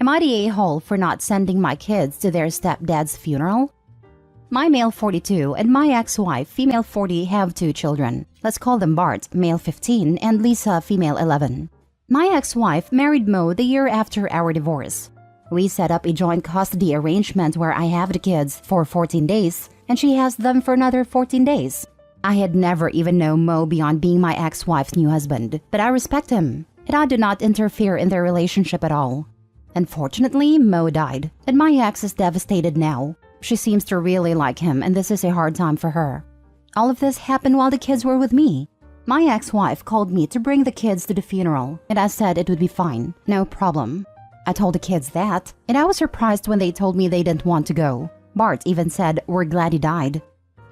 Am I the a-hole for not sending my kids to their stepdad's funeral? My male 42 and my ex-wife, female 40, have 2 children. Let's call them Bart, male 15, and Lisa, female 11. My ex-wife married Mo the year after our divorce. We set up a joint custody arrangement where I have the kids for 14 days and she has them for another 14 days. I had never even known Mo beyond being my ex-wife's new husband, but I respect him, and I do not interfere in their relationship at all. Unfortunately, Mo died, and my ex is devastated now. She seems to really like him, and this is a hard time for her. All of this happened while the kids were with me. My ex-wife called me to bring the kids to the funeral, and I said it would be fine, no problem. I told the kids that, and I was surprised when they told me they didn't want to go. Bart even said, "We're glad he died."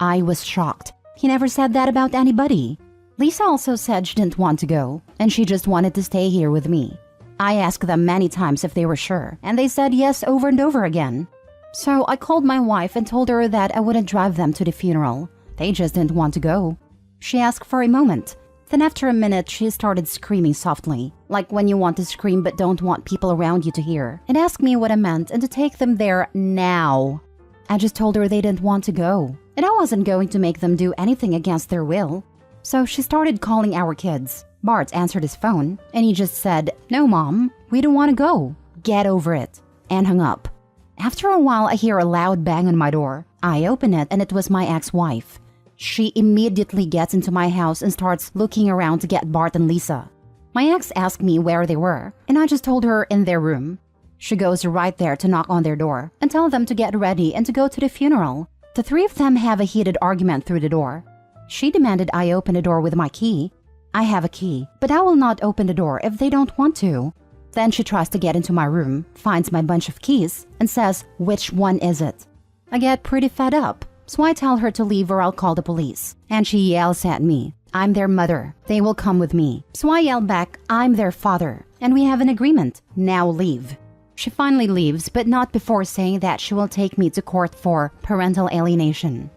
I was shocked. He never said that about anybody. Lisa also said she didn't want to go, and she just wanted to stay here with me. I asked them many times if they were sure, and they said yes over and over again. So I called my wife and told her that I wouldn't drive them to the funeral. They just didn't want to go. She asked for a moment. Then after a minute, she started screaming softly, like when you want to scream but don't want people around you to hear, and asked me what I meant and to take them there now. I just told her they didn't want to go, and I wasn't going to make them do anything against their will. So she started calling our kids. Bart answered his phone, and he just said, "No, Mom, we don't want to go. Get over it," and hung up. After a while, I hear a loud bang on my door. I open it, and it was my ex-wife. She immediately gets into my house and starts looking around to get Bart and Lisa. My ex asked me where they were, and I just told her in their room. She goes right there to knock on their door and tell them to get ready and to go to the funeral. The 3 of them have a heated argument through the door. She demanded I open the door with my key. I have a key, but I will not open the door if they don't want to. Then she tries to get into my room, finds my bunch of keys, and says, "Which one is it?" I get pretty fed up, so I tell her to leave or I'll call the police. And she yells at me, "I'm their mother. They will come with me." So I yell back, "I'm their father, and we have an agreement. Now leave." She finally leaves, but not before saying that she will take me to court for parental alienation.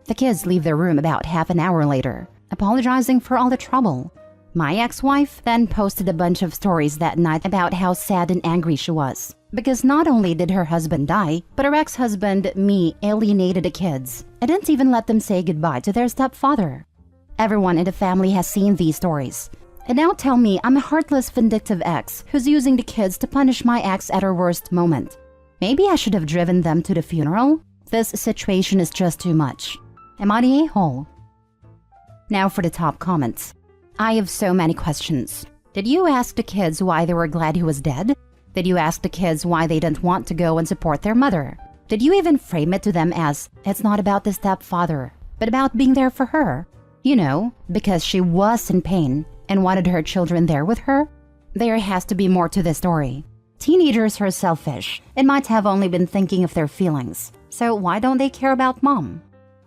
The kids leave their room about half an hour later, apologizing for all the trouble. My ex-wife then posted a bunch of stories that night about how sad and angry she was. Because not only did her husband die, but her ex-husband, me, alienated the kids. I didn't even let them say goodbye to their stepfather. Everyone in the family has seen these stories. And now tell me I'm a heartless, vindictive ex who's using the kids to punish my ex at her worst moment. Maybe I should have driven them to the funeral? This situation is just too much. Am I the a-hole? Now for the top comments. I have so many questions. Did you ask the kids why they were glad he was dead? Did you ask the kids why they didn't want to go and support their mother? Did you even frame it to them as, it's not about the stepfather, but about being there for her? You know, because she was in pain and wanted her children there with her? There has to be more to this story. Teenagers are selfish and might have only been thinking of their feelings. So why don't they care about Mom?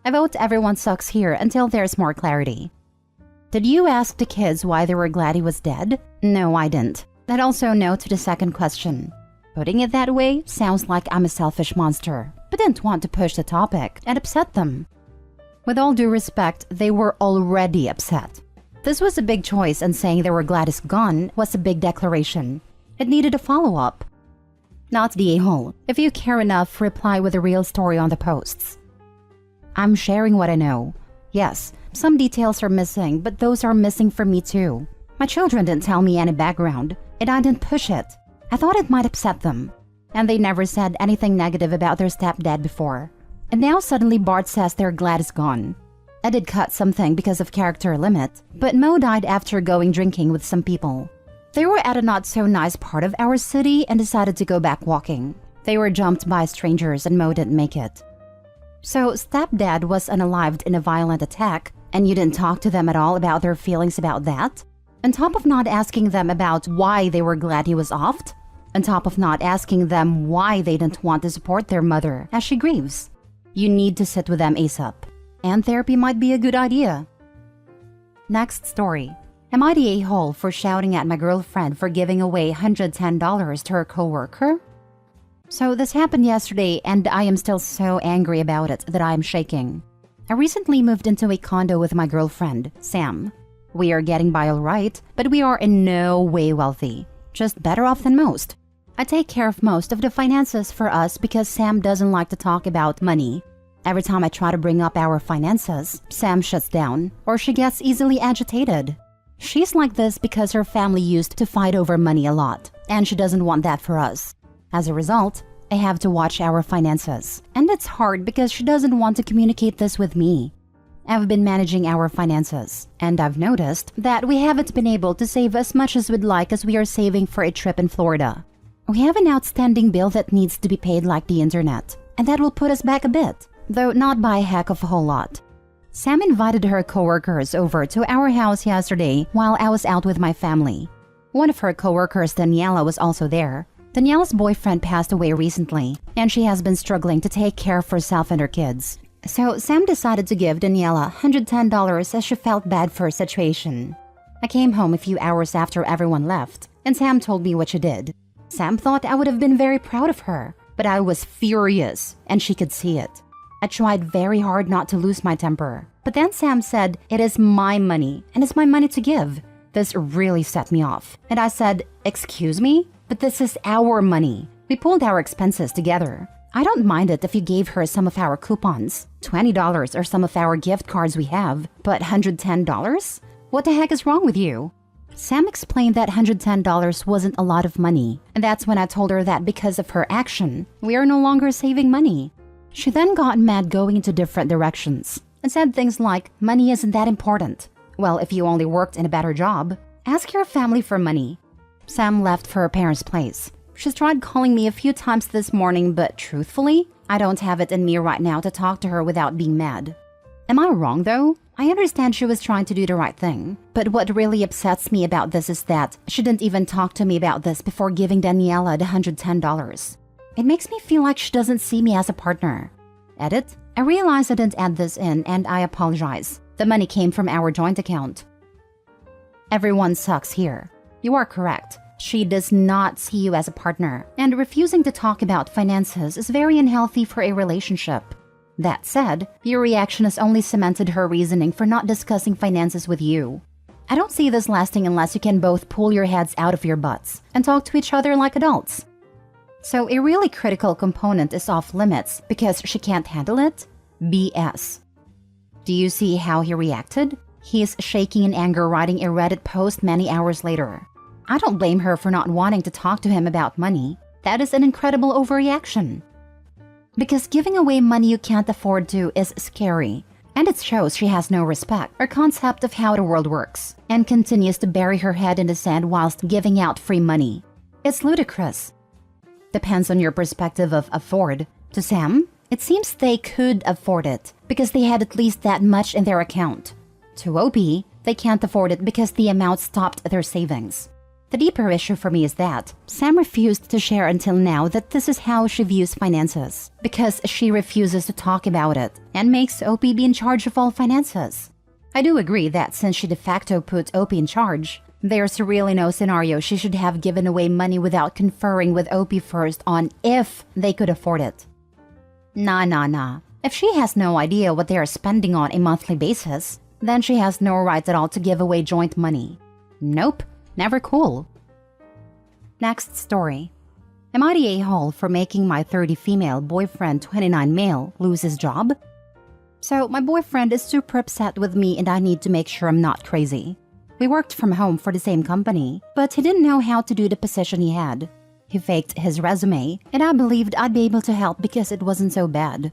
I vote everyone sucks here until there's more clarity. Did you ask the kids why they were glad he was dead? No, I didn't. I'd also no to the second question. Putting it that way sounds like I'm a selfish monster, but didn't want to push the topic and upset them. With all due respect, they were already upset. This was a big choice, and saying they were glad he's gone was a big declaration. It needed a follow-up. Not the a-hole. If you care enough, reply with a real story on the posts. I'm sharing what I know. Yes, some details are missing, but those are missing for me too. My children didn't tell me any background, and I didn't push it. I thought it might upset them. And they never said anything negative about their stepdad before. And now suddenly Bart says they're glad he's gone. I did cut something because of character limit, but Mo died after going drinking with some people. They were at a not-so-nice part of our city and decided to go back walking. They were jumped by strangers and Mo didn't make it. So stepdad was unalived in a violent attack, and you didn't talk to them at all about their feelings about that? On top of not asking them about why they were glad he was offed? On top of not asking them why they didn't want to support their mother as she grieves? You need to sit with them ASAP. And therapy might be a good idea. Next story. Am I the a-hole for shouting at my girlfriend for giving away $110 to her coworker? So this happened yesterday, and I am still so angry about it that I am shaking. I recently moved into a condo with my girlfriend, Sam. We are getting by all right, but we are in no way wealthy, just better off than most. I take care of most of the finances for us because Sam doesn't like to talk about money. Every time I try to bring up our finances, Sam shuts down or she gets easily agitated. She's like this because her family used to fight over money a lot, and she doesn't want that for us. As a result, I have to watch our finances, and it's hard because she doesn't want to communicate this with me. I've been managing our finances, and I've noticed that we haven't been able to save as much as we'd like as we are saving for a trip in Florida. We have an outstanding bill that needs to be paid like the internet, and that will put us back a bit, though not by a heck of a whole lot. Sam invited her coworkers over to our house yesterday while I was out with my family. One of her coworkers, Daniela, was also there. Daniela's boyfriend passed away recently, and she has been struggling to take care of herself and her kids. So Sam decided to give Daniela $110 as she felt bad for her situation. I came home a few hours after everyone left, and Sam told me what she did. Sam thought I would have been very proud of her, but I was furious, and she could see it. I tried very hard not to lose my temper, but then Sam said, "It is my money, and it's my money to give." This really set me off, and I said, "Excuse me? But this is our money. We pulled our expenses together. I don't mind it if you gave her some of our coupons, $20 or some of our gift cards we have, but $110? What the heck is wrong with you?" Sam explained that $110 wasn't a lot of money, and that's when I told her that because of her action, we are no longer saving money. She then got mad going into different directions and said things like, "Money isn't that important. Well, if you only worked in a better job, ask your family for money." Sam left for her parents' place. She's tried calling me a few times this morning, but truthfully, I don't have it in me right now to talk to her without being mad. Am I wrong though? I understand she was trying to do the right thing, but what really upsets me about this is that she didn't even talk to me about this before giving Daniela the $110. It makes me feel like she doesn't see me as a partner. Edit: I realize I didn't add this in and I apologize. The money came from our joint account. Everyone sucks here. You are correct. She does not see you as a partner, and refusing to talk about finances is very unhealthy for a relationship. That said, your reaction has only cemented her reasoning for not discussing finances with you. I don't see this lasting unless you can both pull your heads out of your butts and talk to each other like adults. So a really critical component is off limits because she can't handle it? BS. Do you see how he reacted? He is shaking in anger, writing a Reddit post many hours later. I don't blame her for not wanting to talk to him about money. That is an incredible overreaction. Because giving away money you can't afford to is scary, and it shows she has no respect or concept of how the world works, and continues to bury her head in the sand whilst giving out free money. It's ludicrous. Depends on your perspective of afford. To Sam, it seems they could afford it because they had at least that much in their account. To OP, they can't afford it because the amount stopped their savings. The deeper issue for me is that Sam refused to share until now that this is how she views finances, because she refuses to talk about it and makes OP be in charge of all finances. I do agree that since she de facto put OP in charge, there's really no scenario she should have given away money without conferring with OP first on if they could afford it. Nah. If she has no idea what they are spending on a monthly basis, then she has no right at all to give away joint money. Nope. Never cool. Next story. Am I the a-hole for making my 30 female boyfriend 29 male lose his job? So my boyfriend is super upset with me and I need to make sure I'm not crazy. We worked from home for the same company, but he didn't know how to do the position he had. He faked his resume and I believed I'd be able to help because it wasn't so bad.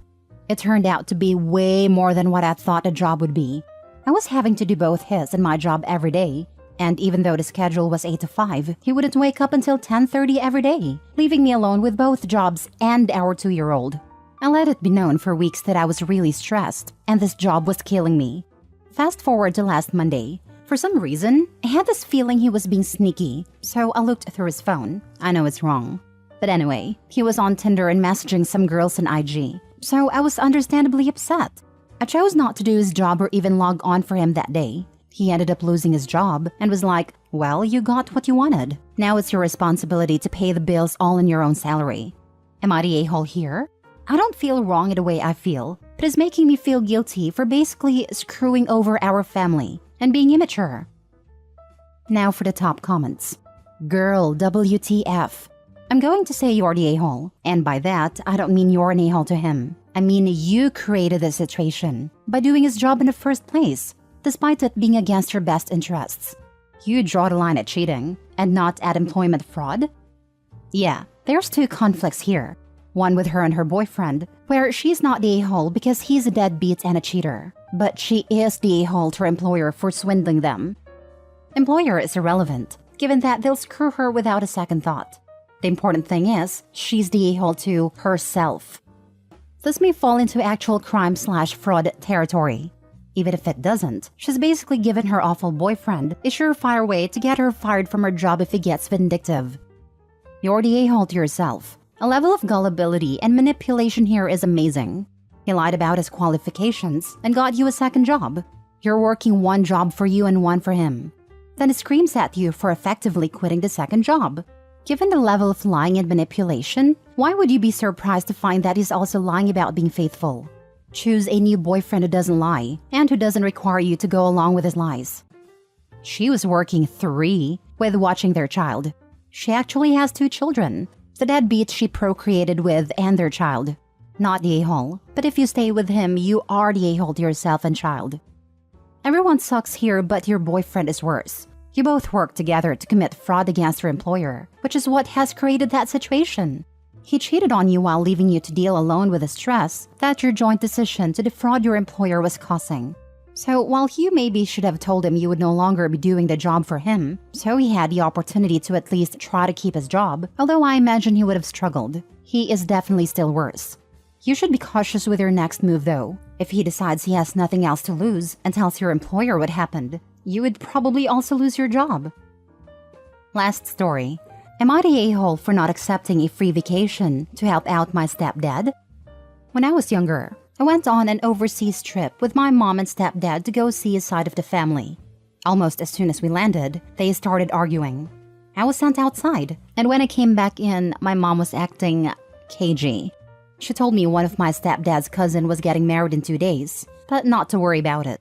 It turned out to be way more than what I thought a job would be. I was having to do both his and my job every day. And even though the schedule was 8 to 5, he wouldn't wake up until 10:30 every day, leaving me alone with both jobs and our 2-year-old. I let it be known for weeks that I was really stressed, and this job was killing me. Fast forward to last Monday. For some reason, I had this feeling he was being sneaky, so I looked through his phone. I know it's wrong. But anyway, he was on Tinder and messaging some girls in IG, so I was understandably upset. I chose not to do his job or even log on for him that day. He ended up losing his job and was like, "Well, you got what you wanted. Now it's your responsibility to pay the bills all in your own salary." Am I the a-hole here? I don't feel wrong in the way I feel, but it's making me feel guilty for basically screwing over our family and being immature. Now for the top comments. Girl, WTF. I'm going to say you're the a-hole. And by that, I don't mean you're an a-hole to him. I mean you created the situation by doing his job in the first place, despite it being against your best interests. You draw the line at cheating and not at employment fraud? Yeah, there's two conflicts here. One with her and her boyfriend, where she's not the a-hole because he's a deadbeat and a cheater, but she is the a-hole to her employer for swindling them. Employer is irrelevant, given that they'll screw her without a second thought. The important thing is, she's the a-hole to herself. This may fall into actual crime/fraud territory. Even if it doesn't, she's basically given her awful boyfriend a surefire way to get her fired from her job if he gets vindictive. You're the a-hole to yourself. A level of gullibility and manipulation here is amazing. He lied about his qualifications and got you a second job. You're working one job for you and one for him. Then he screams at you for effectively quitting the second job. Given the level of lying and manipulation, why would you be surprised to find that he's also lying about being faithful? Choose a new boyfriend who doesn't lie and who doesn't require you to go along with his lies. She was working 3 with watching their child. She actually has 2 children, the deadbeat she procreated with and their child. Not the a-hole, but if you stay with him, you are the a-hole to yourself and child. Everyone sucks here, but your boyfriend is worse. You both work together to commit fraud against your employer, which is what has created that situation. He cheated on you while leaving you to deal alone with the stress that your joint decision to defraud your employer was causing. So while you maybe should have told him you would no longer be doing the job for him, so he had the opportunity to at least try to keep his job, although I imagine he would have struggled, he is definitely still worse. You should be cautious with your next move though. If he decides he has nothing else to lose and tells your employer what happened, you would probably also lose your job. Last story. Am I the a-hole for not accepting a free vacation to help out my stepdad? When I was younger, I went on an overseas trip with my mom and stepdad to go see a side of the family. Almost as soon as we landed, they started arguing. I was sent outside, and when I came back in, my mom was acting cagey. She told me one of my stepdad's cousin was getting married in 2 days, but not to worry about it.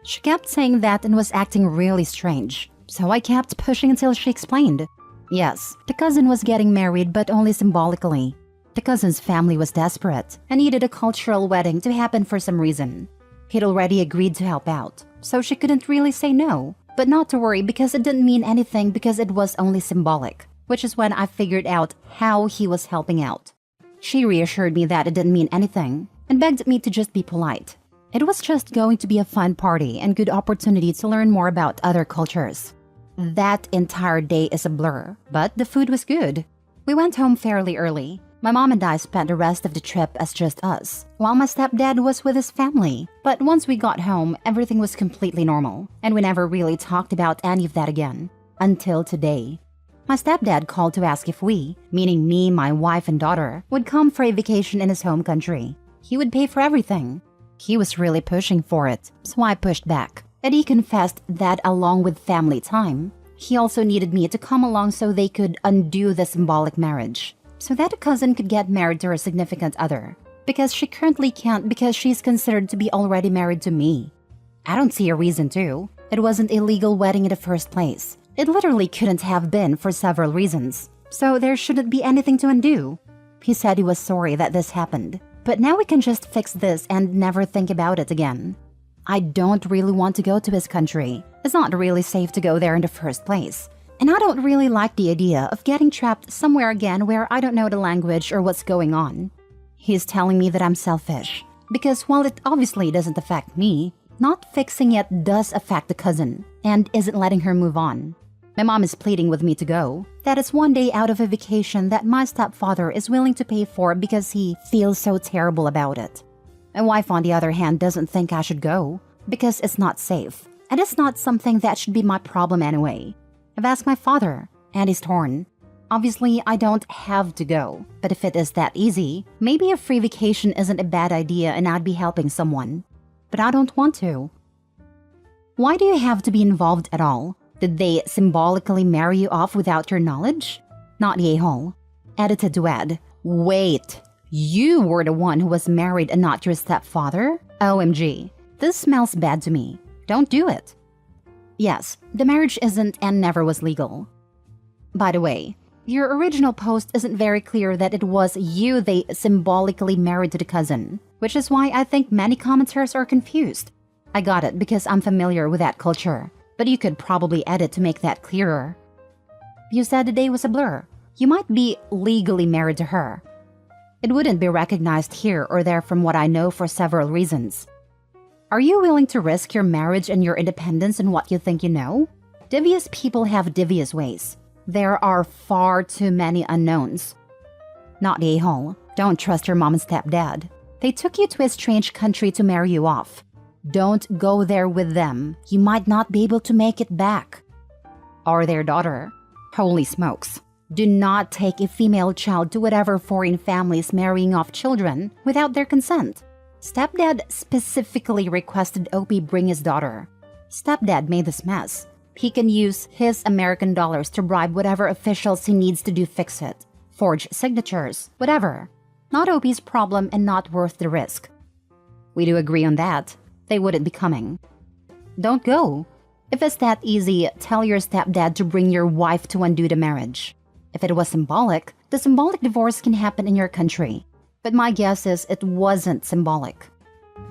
She kept saying that and was acting really strange, so I kept pushing until she explained. Yes, the cousin was getting married, but only symbolically. The cousin's family was desperate and needed a cultural wedding to happen for some reason. He'd already agreed to help out, so she couldn't really say no, but not to worry because it didn't mean anything because it was only symbolic, which is when I figured out how he was helping out. She reassured me that it didn't mean anything and begged me to just be polite. It was just going to be a fun party and good opportunity to learn more about other cultures. That entire day is a blur, but the food was good. We went home fairly early. My mom and I spent the rest of the trip as just us, while my stepdad was with his family. But once we got home, everything was completely normal, and we never really talked about any of that again. Until today. My stepdad called to ask if we, meaning me, my wife, and daughter, would come for a vacation in his home country. He would pay for everything. He was really pushing for it, so I pushed back. And he confessed that along with family time, he also needed me to come along so they could undo the symbolic marriage, so that a cousin could get married to her significant other, because she currently can't because she's considered to be already married to me. I don't see a reason to. It wasn't a legal wedding in the first place. It literally couldn't have been for several reasons, so there shouldn't be anything to undo. He said he was sorry that this happened, but now we can just fix this and never think about it again. I don't really want to go to his country. It's not really safe to go there in the first place. And I don't really like the idea of getting trapped somewhere again where I don't know the language or what's going on. He's telling me that I'm selfish, because while it obviously doesn't affect me, not fixing it does affect the cousin and isn't letting her move on. My mom is pleading with me to go, that it's one day out of a vacation that my stepfather is willing to pay for because he feels so terrible about it. My wife, on the other hand, doesn't think I should go because it's not safe, and it's not something that should be my problem anyway. I've asked my father, and he's torn. Obviously, I don't have to go, but if it is that easy, maybe a free vacation isn't a bad idea and I'd be helping someone. But I don't want to. Why do you have to be involved at all? Did they symbolically marry you off without your knowledge? Not the a-hole. Edited to add, wait, you were the one who was married and not your stepfather? OMG, this smells bad to me. Don't do it. Yes, the marriage isn't and never was legal. By the way, Your original post isn't very clear that it was you they symbolically married to the cousin, which is why I think many commenters are confused. I got it because I'm familiar with that culture, but you could probably edit to make that clearer. You said the day was a blur. You might be legally married to her. It wouldn't be recognized here or there from what I know for several reasons. Are you willing to risk your marriage and your independence in what you think you know? Devious people have devious ways. There are far too many unknowns. Not the a-hole. Don't trust your mom and stepdad. They took you to a strange country to marry you off. Don't go there with them. You might not be able to make it back. Or their daughter. Holy smokes. Do not take a female child to whatever foreign families marrying off children without their consent. Stepdad specifically requested OP bring his daughter. Stepdad made this mess. He can use his American dollars to bribe whatever officials he needs to do fix it. Forge signatures, whatever. Not OP's problem and not worth the risk. We do agree on that. They wouldn't be coming. Don't go. If it's that easy, tell your stepdad to bring your wife to undo the marriage. If it was symbolic, the symbolic divorce can happen in your country. But my guess is it wasn't symbolic.